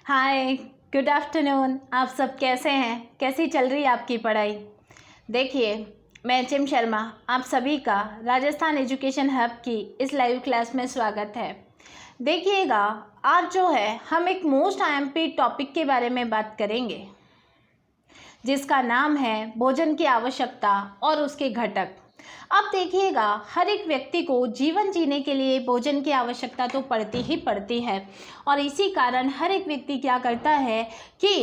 हाय, good afternoon. आप सब कैसे हैं? कैसी चल रही है आपकी पढ़ाई? देखिए, मैं एचएम शर्मा आप सभी का राजस्थान एजुकेशन हब की इस लाइव क्लास में स्वागत है। देखिएगा, आज जो है हम एक मोस्ट आईएमपी टॉपिक के बारे में बात करेंगे जिसका नाम है भोजन की आवश्यकता और उसके घटक। अब देखिएगा, हर एक व्यक्ति को जीवन जीने के लिए भोजन की आवश्यकता तो पड़ती ही पड़ती है और इसी कारण हर एक व्यक्ति क्या करता है कि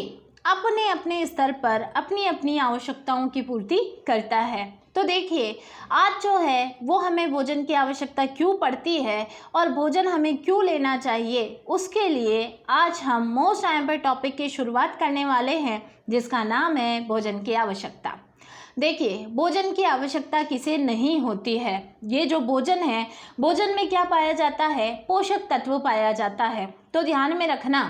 अपने अपने स्तर पर अपनी अपनी आवश्यकताओं की पूर्ति करता है। तो देखिए, आज जो है वो हमें भोजन की आवश्यकता क्यों पड़ती है और भोजन हमें क्यों लेना चाहिए, उसके लिए आज हम मोस्ट इम्पोर्टेंट टॉपिक की शुरुआत करने वाले हैं जिसका नाम है भोजन की आवश्यकता। देखिए, भोजन की आवश्यकता किसे नहीं होती है। ये जो भोजन है, भोजन में क्या पाया जाता है? पोषक तत्व पाया जाता है। तो ध्यान में रखना,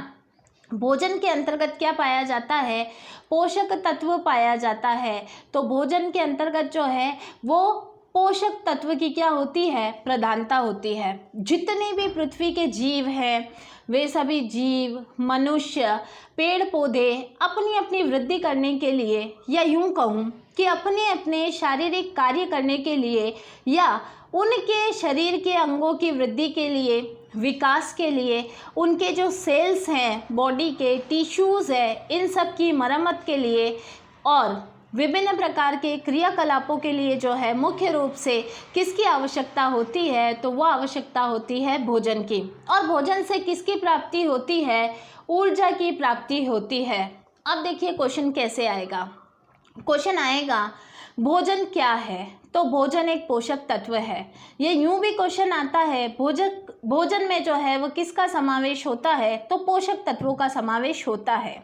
भोजन के अंतर्गत क्या पाया जाता है? पोषक तत्व पाया जाता है। तो भोजन के अंतर्गत जो है वो पोषक तत्व की क्या होती है? प्रधानता होती है। जितने भी पृथ्वी के जीव हैं वे सभी जीव, मनुष्य, पेड़ पौधे अपनी अपनी वृद्धि करने के लिए, या यूं कहूँ कि अपने अपने शारीरिक कार्य करने के लिए या उनके शरीर के अंगों की वृद्धि के लिए, विकास के लिए, उनके जो सेल्स हैं, बॉडी के टिश्यूज़ है, इन सब की मरम्मत के लिए और विभिन्न प्रकार के क्रियाकलापों के लिए जो है मुख्य रूप से किसकी आवश्यकता होती है? तो वह आवश्यकता होती है भोजन की। और भोजन से किसकी प्राप्ति होती है? ऊर्जा की प्राप्ति होती है। अब देखिए क्वेश्चन कैसे आएगा। क्वेश्चन आएगा, भोजन क्या है? तो भोजन एक पोषक तत्व है। ये यूं भी क्वेश्चन आता है, भोजन में जो है वो किसका समावेश होता है? तो पोषक तत्वों का समावेश होता है।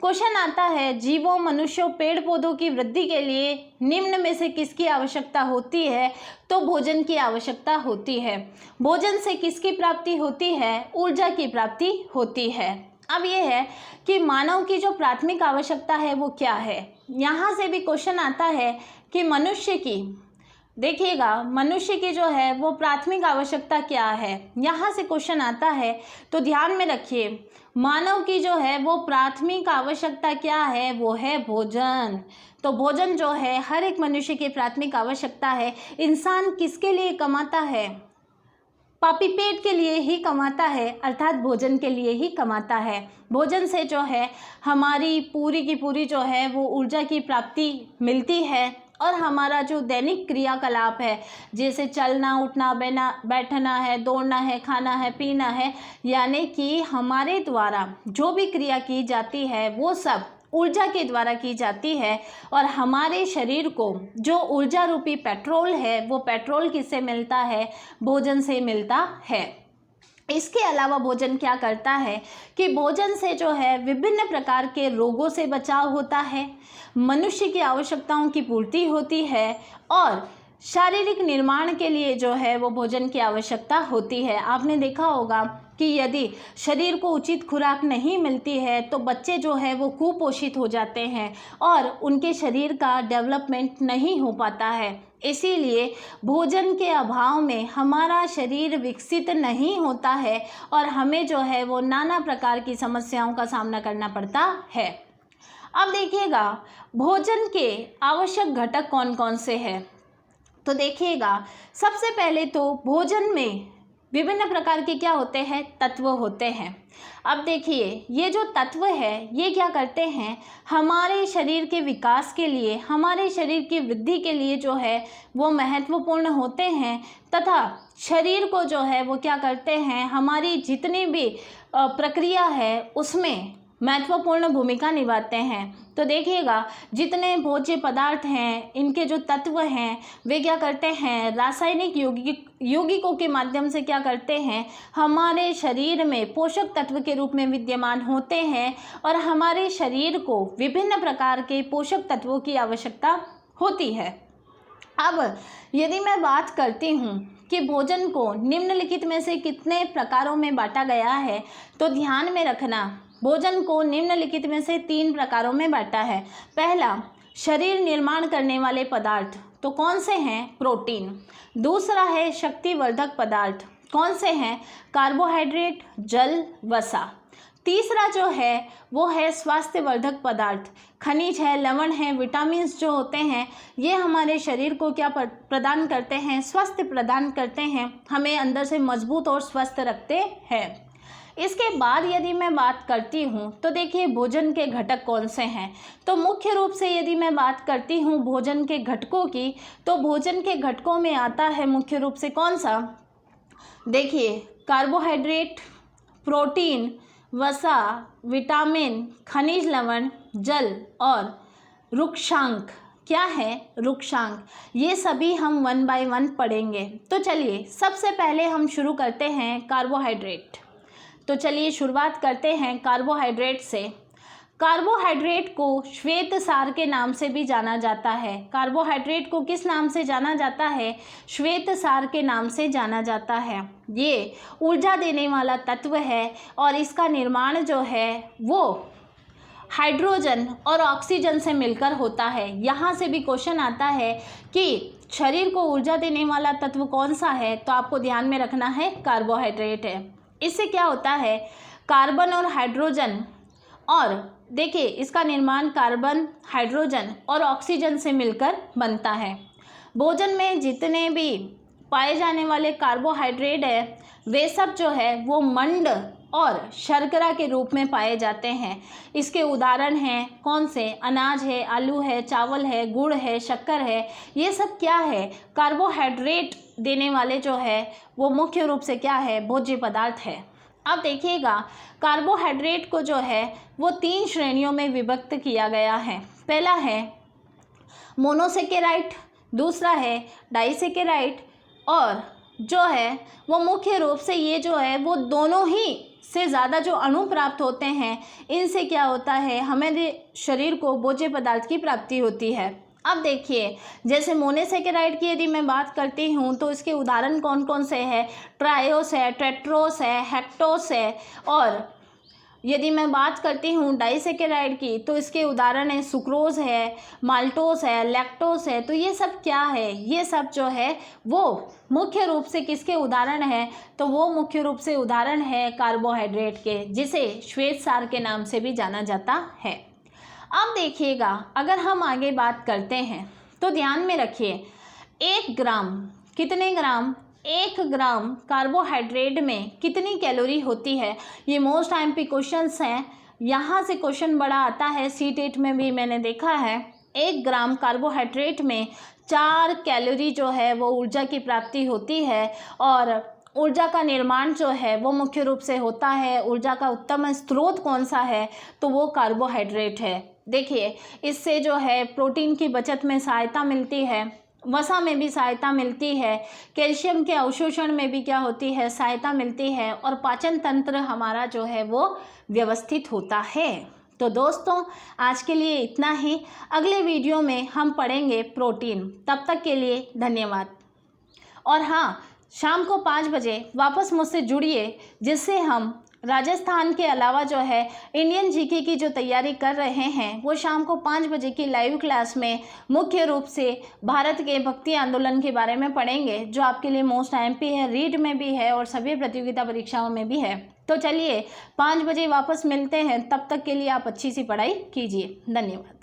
क्वेश्चन आता है, जीवों, मनुष्यों, पेड़ पौधों की वृद्धि के लिए निम्न में से किसकी आवश्यकता होती है? तो भोजन की आवश्यकता होती है। भोजन से किसकी प्राप्ति होती है? ऊर्जा की प्राप्ति होती है। अब ये है कि मानव की जो प्राथमिक आवश्यकता है वो क्या है? यहाँ से भी क्वेश्चन आता है कि मनुष्य की, देखिएगा, मनुष्य की जो है वो प्राथमिक आवश्यकता क्या है? यहाँ से क्वेश्चन आता है। तो ध्यान में रखिए, मानव की जो है वो प्राथमिक आवश्यकता क्या है? वो है भोजन। तो भोजन जो है हर एक मनुष्य की प्राथमिक आवश्यकता है। इंसान किसके लिए कमाता है? पापी पेट के लिए ही कमाता है, अर्थात भोजन के लिए ही कमाता है। भोजन से जो है हमारी पूरी की पूरी जो है वो ऊर्जा की प्राप्ति मिलती है और हमारा जो दैनिक क्रियाकलाप है, जैसे चलना, उठना, बैठना है, दौड़ना है, खाना है, पीना है, यानी कि हमारे द्वारा जो भी क्रिया की जाती है वो सब ऊर्जा के द्वारा की जाती है। और हमारे शरीर को जो ऊर्जा रूपी पेट्रोल है वो पेट्रोल किससे मिलता है? भोजन से मिलता है। इसके अलावा भोजन क्या करता है कि भोजन से जो है विभिन्न प्रकार के रोगों से बचाव होता है, मनुष्य की आवश्यकताओं की पूर्ति होती है और शारीरिक निर्माण के लिए जो है वो भोजन की आवश्यकता होती है। आपने देखा होगा कि यदि शरीर को उचित खुराक नहीं मिलती है तो बच्चे जो है वो कुपोषित हो जाते हैं और उनके शरीर का डेवलपमेंट नहीं हो पाता है। इसीलिए भोजन के अभाव में हमारा शरीर विकसित नहीं होता है और हमें जो है वो नाना प्रकार की समस्याओं का सामना करना पड़ता है। अब देखिएगा, भोजन के आवश्यक घटक कौन कौन से हैं? तो देखिएगा, सबसे पहले तो भोजन में विभिन्न प्रकार के क्या होते हैं? तत्व होते हैं। अब देखिए, ये जो तत्व है ये क्या करते हैं? हमारे शरीर के विकास के लिए, हमारे शरीर की वृद्धि के लिए जो है वो महत्वपूर्ण होते हैं तथा शरीर को जो है वो क्या करते हैं? हमारी जितनी भी प्रक्रिया है उसमें महत्वपूर्ण भूमिका निभाते हैं। तो देखिएगा, जितने भोज्य पदार्थ हैं, इनके जो तत्व हैं वे क्या करते हैं? रासायनिक यौगिकों के माध्यम से क्या करते हैं? हमारे शरीर में पोषक तत्व के रूप में विद्यमान होते हैं और हमारे शरीर को विभिन्न प्रकार के पोषक तत्वों की आवश्यकता होती है। अब यदि मैं बात करती हूँ कि भोजन को निम्नलिखित में से कितने प्रकारों में बांटा गया है, तो ध्यान में रखना, भोजन को निम्नलिखित में से 3 प्रकारों में बांटा है। पहला, शरीर निर्माण करने वाले पदार्थ, तो कौन से हैं? प्रोटीन। दूसरा है शक्तिवर्धक पदार्थ, कौन से हैं? कार्बोहाइड्रेट, जल, वसा। तीसरा जो है वो है स्वास्थ्यवर्धक पदार्थ, खनिज है, लवण है, विटामिन्स जो होते हैं ये हमारे शरीर को क्या प्रदान करते हैं, स्वास्थ्य प्रदान करते हैं, हमें अंदर से मजबूत और स्वस्थ रखते हैं। इसके बाद यदि मैं बात करती हूँ तो देखिए भोजन के घटक कौन से हैं। तो मुख्य रूप से यदि मैं बात करती हूँ भोजन के घटकों की, तो भोजन के घटकों में आता है मुख्य रूप से कौन सा, देखिए कार्बोहाइड्रेट, प्रोटीन, वसा, विटामिन, खनिज लवण, जल और रुक्षांक। क्या है रुक्षांक, ये सभी हम 1 बाय 1 पढ़ेंगे। तो चलिए सबसे पहले हम शुरू करते हैं कार्बोहाइड्रेट। तो चलिए शुरुआत करते हैं कार्बोहाइड्रेट से। कार्बोहाइड्रेट को श्वेत सार के नाम से भी जाना जाता है। कार्बोहाइड्रेट को किस नाम से जाना जाता है, श्वेत सार के नाम से जाना जाता है। ये ऊर्जा देने वाला तत्व है और इसका निर्माण जो है वो हाइड्रोजन और ऑक्सीजन से मिलकर होता है। यहाँ से भी क्वेश्चन आता है कि शरीर को ऊर्जा देने वाला तत्व कौन सा है, तो आपको ध्यान में रखना है कार्बोहाइड्रेट है। इससे क्या होता है, कार्बन और हाइड्रोजन, और देखिए इसका निर्माण कार्बन, हाइड्रोजन और ऑक्सीजन से मिलकर बनता है। भोजन में जितने भी पाए जाने वाले कार्बोहाइड्रेट है वे सब जो है वो मंड और शर्करा के रूप में पाए जाते हैं। इसके उदाहरण हैं कौन से, अनाज है, आलू है, चावल है, गुड़ है, शक्कर है। ये सब क्या है, कार्बोहाइड्रेट देने वाले जो है वो मुख्य रूप से क्या है, भोज्य पदार्थ है। अब देखिएगा कार्बोहाइड्रेट को जो है वो 3 श्रेणियों में विभक्त किया गया है। पहला है मोनोसेकेराइड, दूसरा है डाइसेकेराइड, और जो है वो मुख्य रूप से ये जो है वो दोनों ही से ज़्यादा जो अणु प्राप्त होते हैं इनसे क्या होता है, हमारे शरीर को भोज्य पदार्थ की प्राप्ति होती है। अब देखिए जैसे मोनोसेकेराइड की यदि मैं बात करती हूँ तो इसके उदाहरण कौन कौन से हैं, ट्रायोस है, टेट्रोस है, हेक्टोस है, और यदि मैं बात करती हूँ डाइसेकेराइड की तो इसके उदाहरण है सुक्रोज है, माल्टोस है, लैक्टोस है। तो ये सब क्या है, ये सब जो है वो मुख्य रूप से किसके उदाहरण है, तो वो मुख्य रूप से उदाहरण है कार्बोहाइड्रेट के, जिसे श्वेत सार के नाम से भी जाना जाता है। अब देखिएगा अगर हम आगे बात करते हैं तो ध्यान में रखिए 1 ग्राम, कितने ग्राम, 1 ग्राम कार्बोहाइड्रेट में कितनी कैलोरी होती है, ये मोस्ट टाइम पे क्वेश्चंस हैं। यहाँ से क्वेश्चन बड़ा आता है, सीटेट में भी मैंने देखा है। 1 ग्राम कार्बोहाइड्रेट में 4 कैलोरी जो है वो ऊर्जा की प्राप्ति होती है, और ऊर्जा का निर्माण जो है वो मुख्य रूप से होता है। ऊर्जा का उत्तम स्रोत कौन सा है, तो वो कार्बोहाइड्रेट है। देखिए इससे जो है प्रोटीन की बचत में सहायता मिलती है, वसा में भी सहायता मिलती है, कैल्शियम के अवशोषण में भी क्या होती है, सहायता मिलती है, और पाचन तंत्र हमारा जो है वो व्यवस्थित होता है। तो दोस्तों आज के लिए इतना ही, अगले वीडियो में हम पढ़ेंगे प्रोटीन। तब तक के लिए धन्यवाद। और हाँ, शाम को 5 बजे वापस मुझसे जुड़िए, जिससे हम राजस्थान के अलावा जो है इंडियन जीके की जो तैयारी कर रहे हैं वो शाम को 5 बजे की लाइव क्लास में मुख्य रूप से भारत के भक्ति आंदोलन के बारे में पढ़ेंगे, जो आपके लिए मोस्ट एमपी है, रीड में भी है और सभी प्रतियोगिता परीक्षाओं में भी है। तो चलिए 5 बजे वापस मिलते हैं, तब तक के लिए आप अच्छी सी पढ़ाई कीजिए। धन्यवाद।